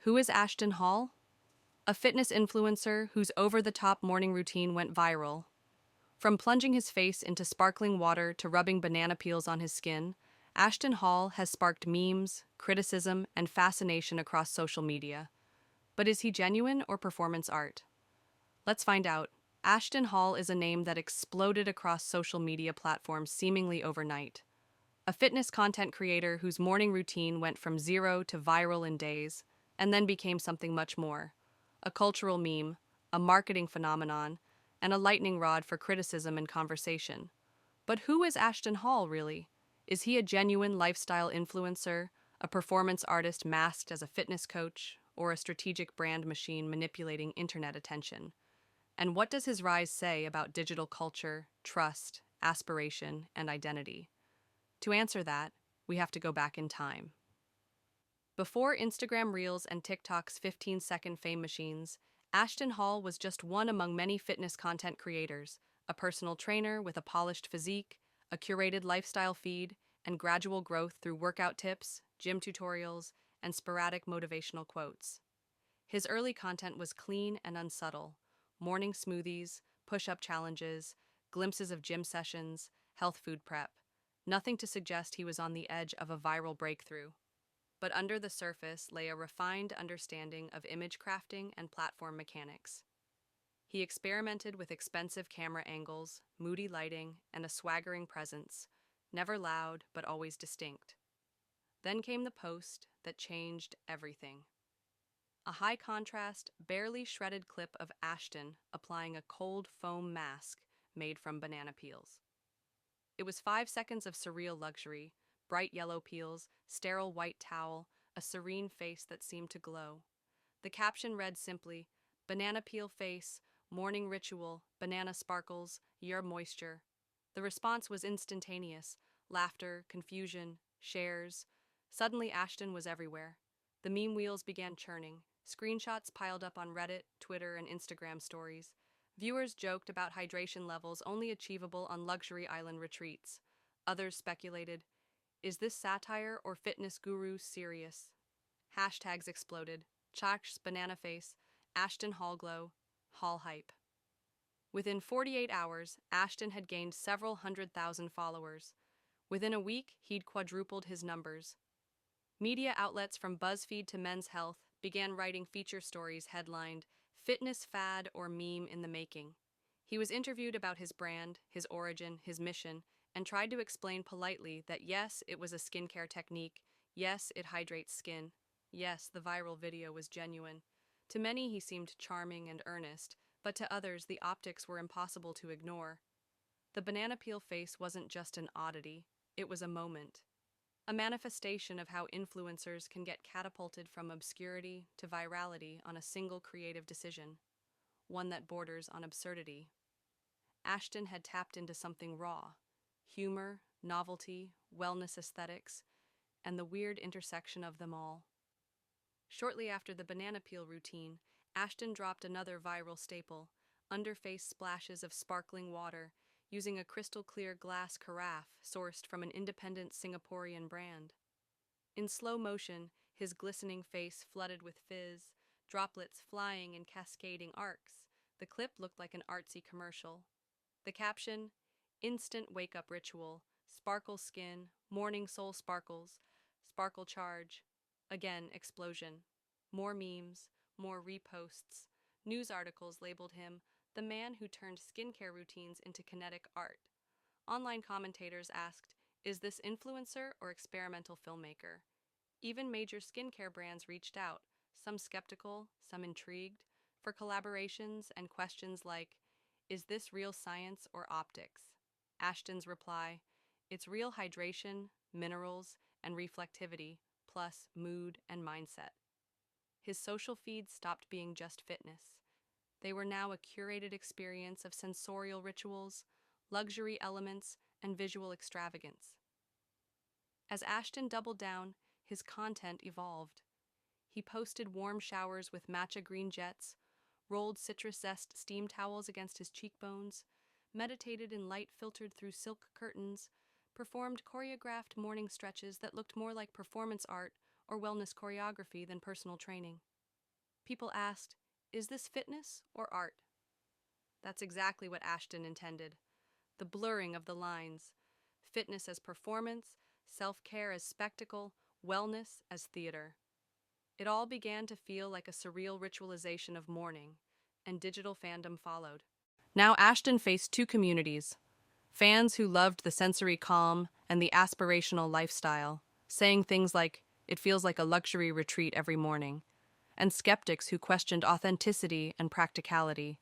Who is Ashton Hall? A fitness influencer whose over-the-top morning routine went viral. From plunging his face into sparkling water to rubbing banana peels on his skin, Ashton Hall has sparked memes, criticism, and fascination across social media. But is he genuine or performance art? Let's find out. Ashton Hall is a name that exploded across social media platforms seemingly overnight. A fitness content creator whose morning routine went from zero to viral in days, and then became something much more. A cultural meme, a marketing phenomenon, and a lightning rod for criticism and conversation. But who is Ashton Hall, really? Is he a genuine lifestyle influencer, a performance artist masked as a fitness coach, or a strategic brand machine manipulating internet attention? And what does his rise say about digital culture, trust, aspiration, and identity? To answer that, we have to go back in time. Before Instagram Reels and TikTok's 15-second fame machines, Ashton Hall was just one among many fitness content creators, a personal trainer with a polished physique, a curated lifestyle feed, and gradual growth through workout tips, gym tutorials, and sporadic motivational quotes. His early content was clean and unsubtle: morning smoothies, push-up challenges, glimpses of gym sessions, health food prep. Nothing to suggest he was on the edge of a viral breakthrough. But under the surface lay a refined understanding of image crafting and platform mechanics. He experimented with expensive camera angles, moody lighting, and a swaggering presence, never loud but always distinct. Then came the post that changed everything. A high-contrast, barely shredded clip of Ashton applying a cold foam mask made from banana peels. It was 5 seconds of surreal luxury: bright yellow peels, sterile white towel, a serene face that seemed to glow. The caption read simply, "Banana peel face, morning ritual, banana sparkles, your moisture." The response was instantaneous: laughter, confusion, shares. Suddenly Ashton was everywhere. The meme wheels began churning. Screenshots piled up on Reddit, Twitter, and Instagram stories. Viewers joked about hydration levels only achievable on luxury island retreats. Others speculated, is this satire or fitness guru serious? Hashtags exploded: Chak's banana face, Ashton Hall glow, Hall hype. Within 48 hours, Ashton had gained several 100,000 followers. Within a week, he'd quadrupled his numbers. Media outlets from BuzzFeed to Men's Health began writing feature stories headlined, "Fitness Fad or Meme in the Making." He was interviewed about his brand, his origin, his mission, and tried to explain politely that yes, it was a skincare technique, yes, it hydrates skin, yes, the viral video was genuine. To many he seemed charming and earnest, but to others the optics were impossible to ignore. The banana peel face wasn't just an oddity, it was a moment. A manifestation of how influencers can get catapulted from obscurity to virality on a single creative decision, one that borders on absurdity. Ashton had tapped into something raw: humor, novelty, wellness aesthetics, and the weird intersection of them all. Shortly after the banana peel routine, Ashton dropped another viral staple: underface splashes of sparkling water, using a crystal-clear glass carafe sourced from an independent Singaporean brand. In slow motion, his glistening face flooded with fizz, droplets flying in cascading arcs. The clip looked like an artsy commercial. The caption, "Instant wake-up ritual, sparkle skin, morning soul sparkles, sparkle charge." Again, explosion. More memes, more reposts. News articles labeled him the man who turned skincare routines into kinetic art. Online commentators asked, is this influencer or experimental filmmaker? Even major skincare brands reached out, some skeptical, some intrigued, for collaborations and questions like, is this real science or optics? Ashton's reply, it's real hydration, minerals, and reflectivity, plus mood and mindset. His social feeds stopped being just fitness. They were now a curated experience of sensorial rituals, luxury elements, and visual extravagance. As Ashton doubled down, his content evolved. He posted warm showers with matcha green jets, rolled citrus zest steam towels against his cheekbones, meditated in light filtered through silk curtains, performed choreographed morning stretches that looked more like performance art or wellness choreography than personal training. People asked, is this fitness or art? That's exactly what Ashton intended. The blurring of the lines. Fitness as performance, self-care as spectacle, wellness as theater. It all began to feel like a surreal ritualization of mourning, and digital fandom followed. Now Ashton faced two communities: fans who loved the sensory calm and the aspirational lifestyle, saying things like, it feels like a luxury retreat every morning, and skeptics who questioned authenticity and practicality.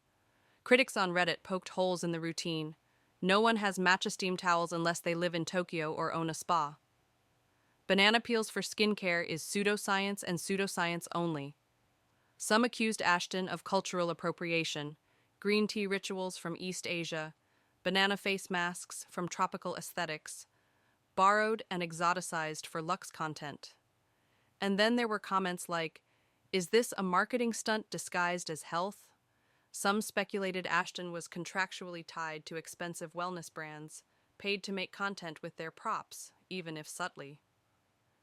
Critics on Reddit poked holes in the routine. No one has matcha steam towels unless they live in Tokyo or own a spa. Banana peels for skincare is pseudoscience and pseudoscience only. Some accused Ashton of cultural appropriation: green tea rituals from East Asia, banana face masks from tropical aesthetics, borrowed and exoticized for luxe content. And then there were comments like, is this a marketing stunt disguised as health? Some speculated Ashton was contractually tied to expensive wellness brands, paid to make content with their props, even if subtly.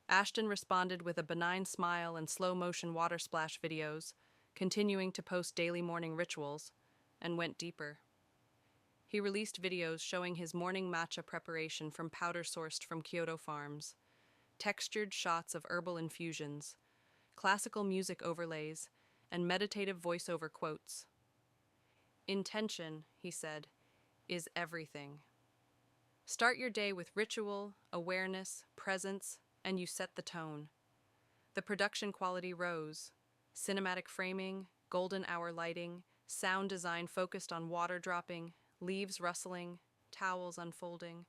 Ashton responded with a benign smile and slow-motion water splash videos, continuing to post daily morning rituals, and went deeper. He released videos showing his morning matcha preparation from powder sourced from Kyoto farms, textured shots of herbal infusions, classical music overlays, and meditative voiceover quotes. Intention, he said, is everything. Start your day with ritual, awareness, presence, and you set the tone. The production quality rose. Cinematic framing, golden hour lighting, sound design focused on water dropping, leaves rustling, towels unfolding.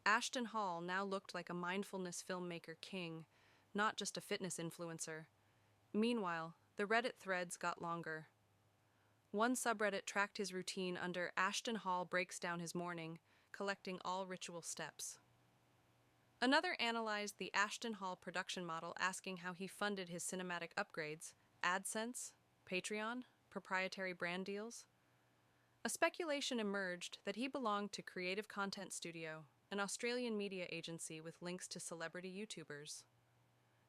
Ashton Hall now looked like a mindfulness filmmaker king, not just a fitness influencer. Meanwhile, the Reddit threads got longer. One subreddit tracked his routine under Ashton Hall breaks down his morning, collecting all ritual steps. Another analyzed the Ashton Hall production model, asking how he funded his cinematic upgrades: AdSense, Patreon, proprietary brand deals. A speculation emerged that he belonged to Creative Content Studio, an Australian media agency with links to celebrity YouTubers.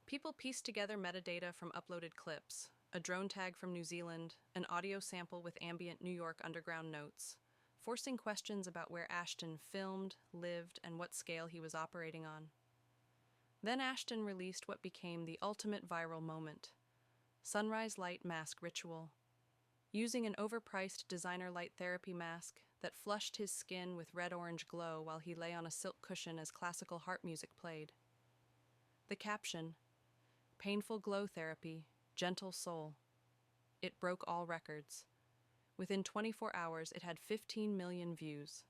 People pieced together metadata from uploaded clips, a drone tag from New Zealand, an audio sample with ambient New York underground notes, forcing questions about where Ashton filmed, lived, and what scale he was operating on. Then Ashton released what became the ultimate viral moment: sunrise light mask ritual. Using an overpriced designer light therapy mask that flushed his skin with red-orange glow while he lay on a silk cushion as classical harp music played. The caption: painful glow therapy, gentle soul. It broke all records. Within 24 hours, it had 15 million views.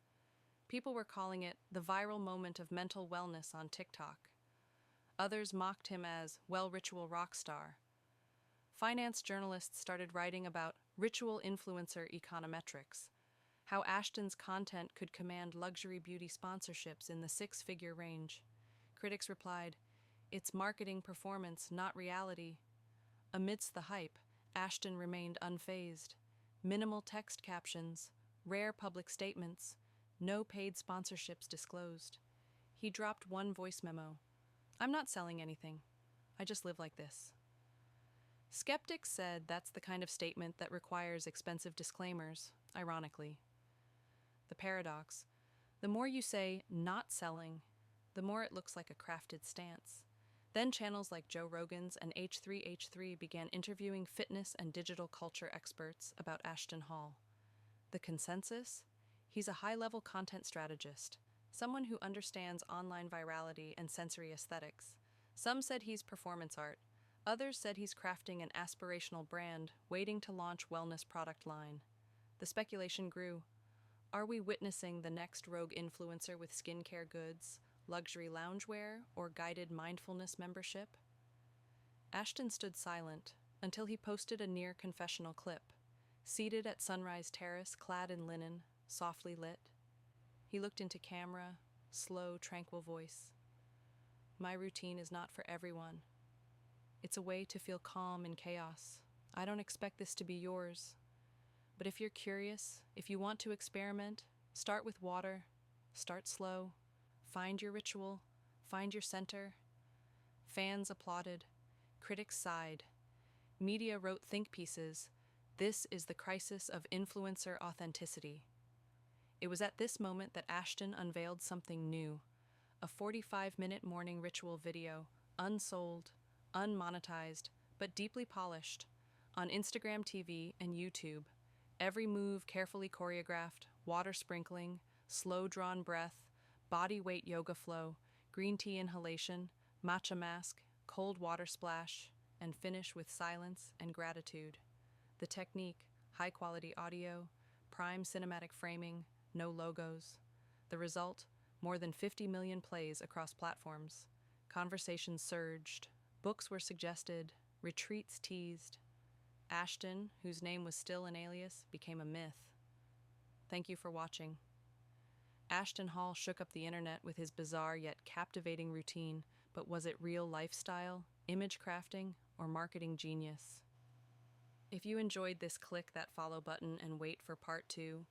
People were calling it the viral moment of mental wellness on TikTok. Others mocked him as well ritual rock star. Finance journalists started writing about ritual influencer econometrics, how Ashton's content could command luxury beauty sponsorships in the six-figure range. Critics replied, it's marketing performance, not reality. Amidst the hype, Ashton remained unfazed. Minimal text captions, rare public statements, no paid sponsorships disclosed. He dropped one voice memo: I'm not selling anything. I just live like this. Skeptics said that's the kind of statement that requires expensive disclaimers, ironically. The paradox: the more you say not selling, the more it looks like a crafted stance. Then channels like Joe Rogan's and H3H3 began interviewing fitness and digital culture experts about Ashton Hall. The consensus? He's a high-level content strategist, someone who understands online virality and sensory aesthetics. Some said he's performance art. Others said he's crafting an aspirational brand, waiting to launch wellness product line. The speculation grew. Are we witnessing the next rogue influencer with skincare goods, luxury loungewear, or guided mindfulness membership? Ashton stood silent until he posted a near confessional clip, seated at Sunrise Terrace, clad in linen, softly lit. He looked into camera, slow, tranquil voice. My routine is not for everyone. It's a way to feel calm in chaos. I don't expect this to be yours. But if you're curious, if you want to experiment, start with water, start slow, find your ritual, find your center. Fans applauded, critics sighed. Media wrote think pieces. This is the crisis of influencer authenticity. It was at this moment that Ashton unveiled something new, a 45-minute morning ritual video, unsold, unmonetized, but deeply polished, on Instagram TV and YouTube. Every move carefully choreographed, water sprinkling, slow drawn breath, body weight yoga flow, green tea inhalation, matcha mask, cold water splash, and finish with silence and gratitude. The technique, high quality audio, prime cinematic framing, no logos. The result, more than 50 million plays across platforms. Conversations surged, books were suggested, retreats teased. Ashton, whose name was still an alias, became a myth. Thank you for watching. Ashton Hall shook up the internet with his bizarre yet captivating routine, but was it real lifestyle, image crafting, or marketing genius? If you enjoyed this, click that follow button and wait for part 2.